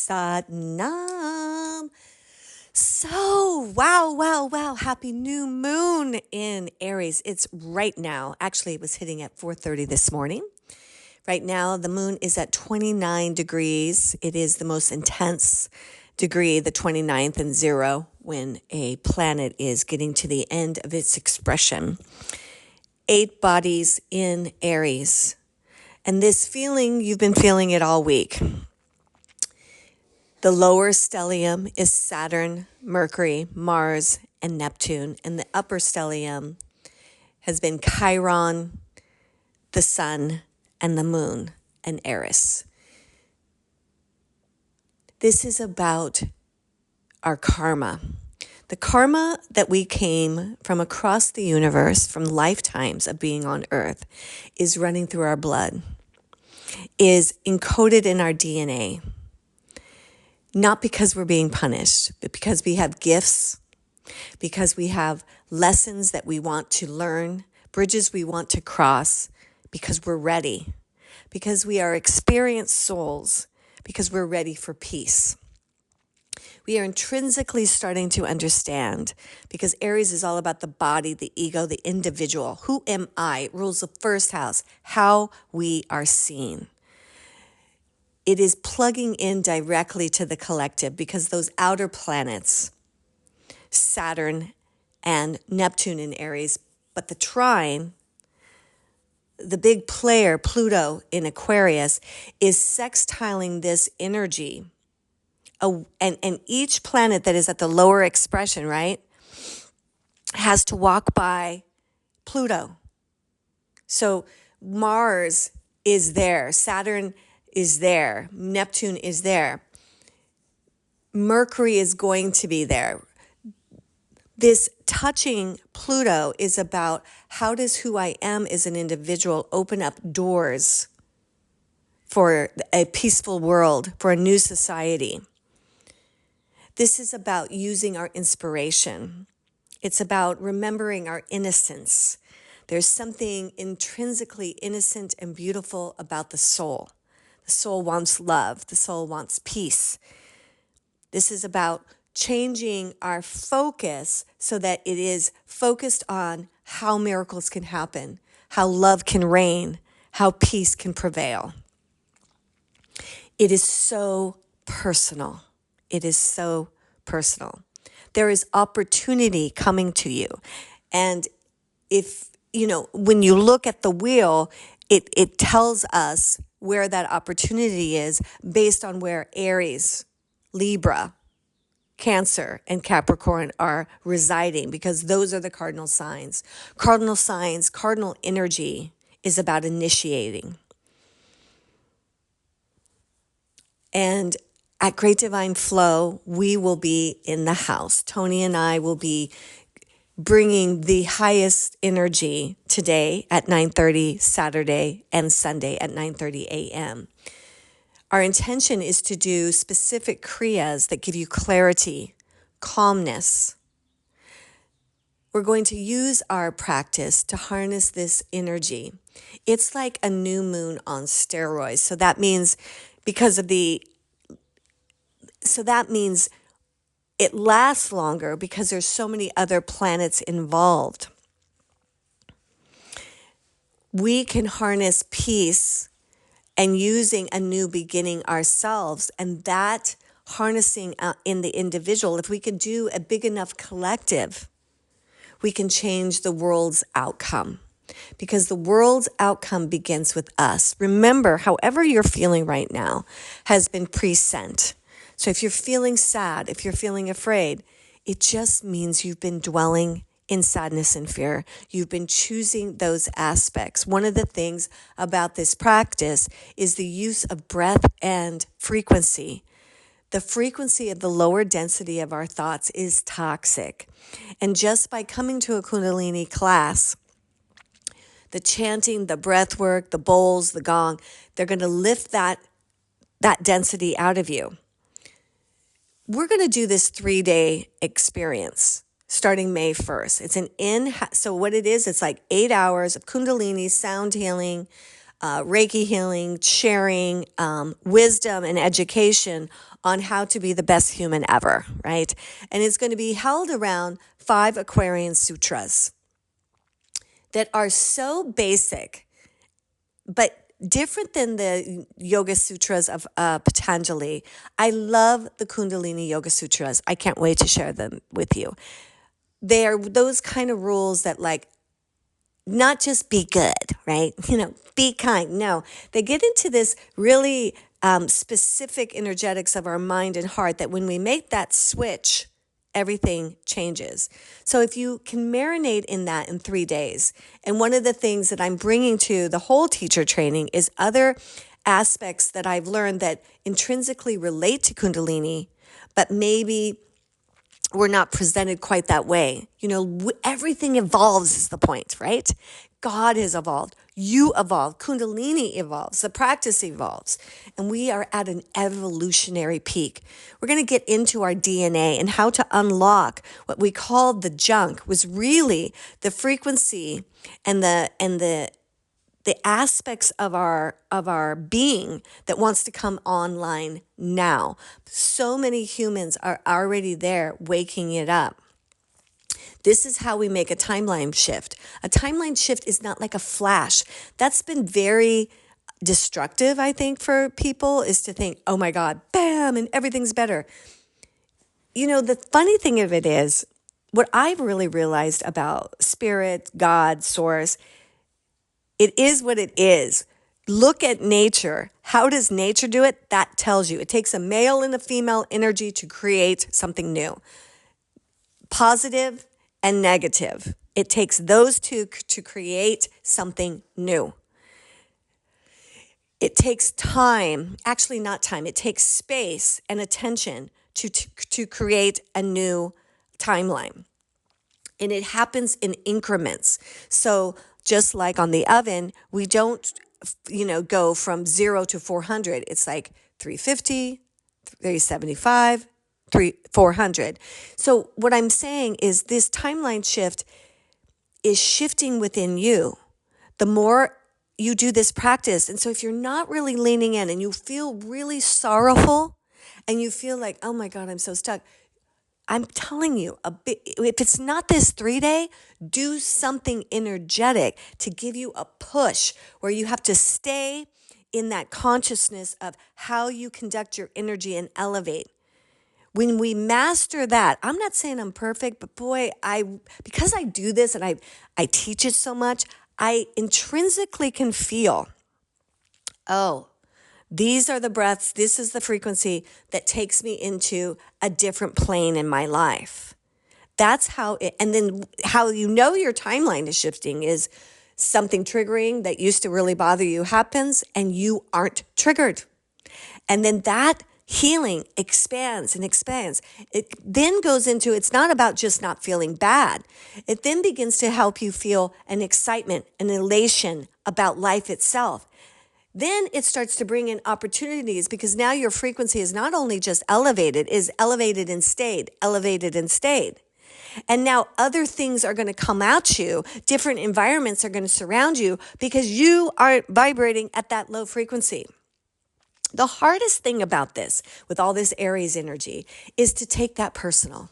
Sat Nam. So, wow. Happy new moon in Aries. It's right now. Actually, it was hitting at 4:30 this morning. Right now, the moon is at 29 degrees. It is the most intense degree, the 29th and 0, when a planet is getting to the end of its expression. 8 bodies in Aries. And this feeling, you've been feeling it all week. The lower stellium is Saturn, Mercury, Mars, and Neptune. And the upper stellium has been Chiron, the sun, and the moon, and Aries. This is about our karma. The karma that we came from across the universe, from lifetimes of being on Earth, is running through our blood, is encoded in our DNA. Not because we're being punished, but because we have gifts, because we have lessons that we want to learn, bridges we want to cross, because we're ready, because we are experienced souls, because we're ready for peace. We are intrinsically starting to understand, because Aries is all about the body, the ego, the individual. Who am I? It rules the first house, how we are seen. It is plugging in directly to the collective, because those outer planets, Saturn and Neptune in Aries, but the trine, the big player, Pluto in Aquarius, is sextiling this energy. And each planet that is at the lower expression, right, has to walk by Pluto. So Mars is there, Saturn is there, Neptune is there, Mercury is going to be there. This touching Pluto is about how does who I am as an individual open up doors for a peaceful world, for a new society. This is about using our inspiration. It's about remembering our innocence. There's something intrinsically innocent and beautiful about the soul. The soul wants love. The soul wants peace. This is about changing our focus so that it is focused on how miracles can happen, how love can reign, how peace can prevail. It is so personal. It is so personal. There is opportunity coming to you. And if, when you look at the wheel, it tells us where that opportunity is based on where Aries, Libra, Cancer, and Capricorn are residing, because those are the cardinal signs. Cardinal signs, cardinal energy is about initiating. And at Great Divine Flow, we will be in the house. Tony and I will be bringing the highest energy today at 9:30 Saturday and Sunday at 9:30 a.m. Our intention is to do specific kriyas that give you clarity, calmness. We're going to use our practice to harness this energy. It's like a new moon on steroids. So that means it lasts longer because there's so many other planets involved. We can harness peace and using a new beginning ourselves, and that harnessing in the individual, if we can do a big enough collective, we can change the world's outcome, because the world's outcome begins with us. Remember, however you're feeling right now has been pre-sent. So if you're feeling sad, if you're feeling afraid, it just means you've been dwelling in sadness and fear. You've been choosing those aspects. One of the things about this practice is the use of breath and frequency. The frequency of the lower density of our thoughts is toxic. And just by coming to a Kundalini class, the chanting, the breath work, the bowls, the gong, they're going to lift that density out of you. We're going to do this 3-day experience starting May 1st. It's so what it is, it's like 8 hours of Kundalini sound healing, Reiki healing, sharing, wisdom, and education on how to be the best human ever, right? And it's going to be held around 5 Aquarian sutras that are so basic, but different than the Yoga Sutras of Patanjali. I love the Kundalini Yoga Sutras. I can't wait to share them with you. They are those kind of rules that, like, not just be good, right? Be kind. No, they get into this really specific energetics of our mind and heart that when we make that switch, everything changes. So if you can marinate in that in 3 days, and one of the things that I'm bringing to the whole teacher training is other aspects that I've learned that intrinsically relate to Kundalini, but maybe we're not presented quite that way. Everything evolves is the point, right? God has evolved. You evolve. Kundalini evolves. The practice evolves. And we are at an evolutionary peak. We're going to get into our DNA and how to unlock what we called the junk was really the frequency and the aspects of our being that wants to come online now. So many humans are already there waking it up. This is how we make a timeline shift. A timeline shift is not like a flash. That's been very destructive, I think, for people, is to think, oh my God, bam, and everything's better. The funny thing of it is, what I've really realized about spirit, God, source, it is what it is. Look at nature. How does nature do it? That tells you. It takes a male and a female energy to create something new. Positive and negative. It takes those two to create something new. It takes time, actually not time, it takes space and attention to create a new timeline. And it happens in increments. So just like on the oven, we don't, go from 0 to 400. It's like 350, 375, 400. So what I'm saying is this timeline shift is shifting within you. The more you do this practice. And so if you're not really leaning in and you feel really sorrowful and you feel like, oh my God, I'm so stuck, I'm telling you, if it's not this 3-day, do something energetic to give you a push where you have to stay in that consciousness of how you conduct your energy and elevate. When we master that, I'm not saying I'm perfect, but boy, because I do this and I teach it so much, I intrinsically can feel, oh, these are the breaths, this is the frequency that takes me into a different plane in my life. That's how and then how your timeline is shifting is something triggering that used to really bother you happens and you aren't triggered. And then that healing expands and expands. It then goes into, it's not about just not feeling bad. It then begins to help you feel an excitement, an elation about life itself. Then it starts to bring in opportunities because now your frequency is not only just elevated, is elevated and stayed, elevated and stayed. And now other things are going to come at you. Different environments are going to surround you because you are vibrating at that low frequency. The hardest thing about this, with all this Aries energy, is to take that personal.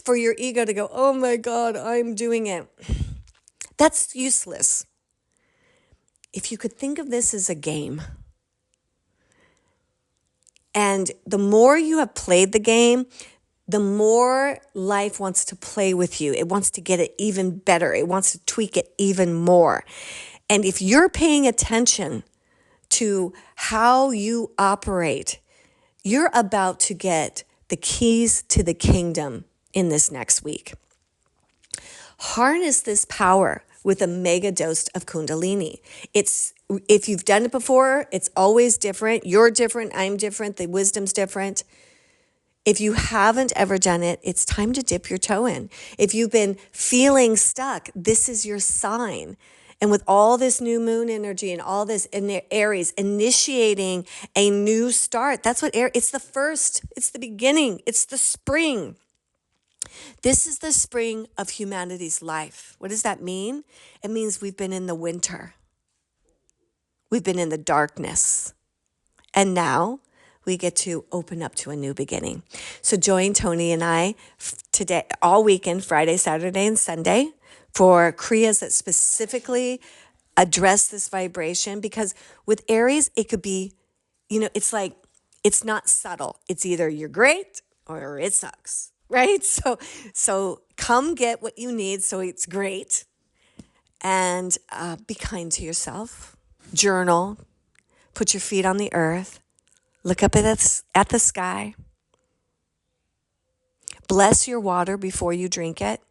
For your ego to go, oh my God, I'm doing it. That's useless. If you could think of this as a game, and the more you have played the game, the more life wants to play with you. It wants to get it even better. It wants to tweak it even more. And if you're paying attention to how you operate, you're about to get the keys to the kingdom in this next week. Harness this power with a mega dose of Kundalini. If you've done it before, it's always different. You're different. I'm different. The wisdom's different. If you haven't ever done it, it's time to dip your toe in. If you've been feeling stuck, this is your sign. And with all this new moon energy and all this in Aries initiating a new start, that's what it's the first, it's the beginning, it's the spring. This is the spring of humanity's life. What does that mean? It means we've been in the winter. We've been in the darkness. And now we get to open up to a new beginning. So join Tony and I today, all weekend, Friday, Saturday, and Sunday, for Kriyas that specifically address this vibration. Because with Aries, it could be, it's like, it's not subtle. It's either you're great or it sucks, right? So come get what you need so it's great, and be kind to yourself. Journal, put your feet on the earth, look up at the sky. Bless your water before you drink it.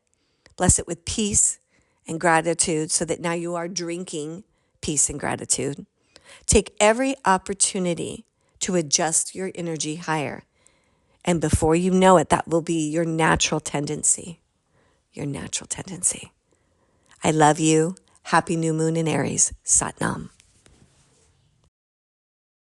Bless it with peace and gratitude so that now you are drinking peace and gratitude. Take every opportunity to adjust your energy higher. And before you know it, that will be your natural tendency. Your natural tendency. I love you. Happy new moon in Aries. Sat Nam.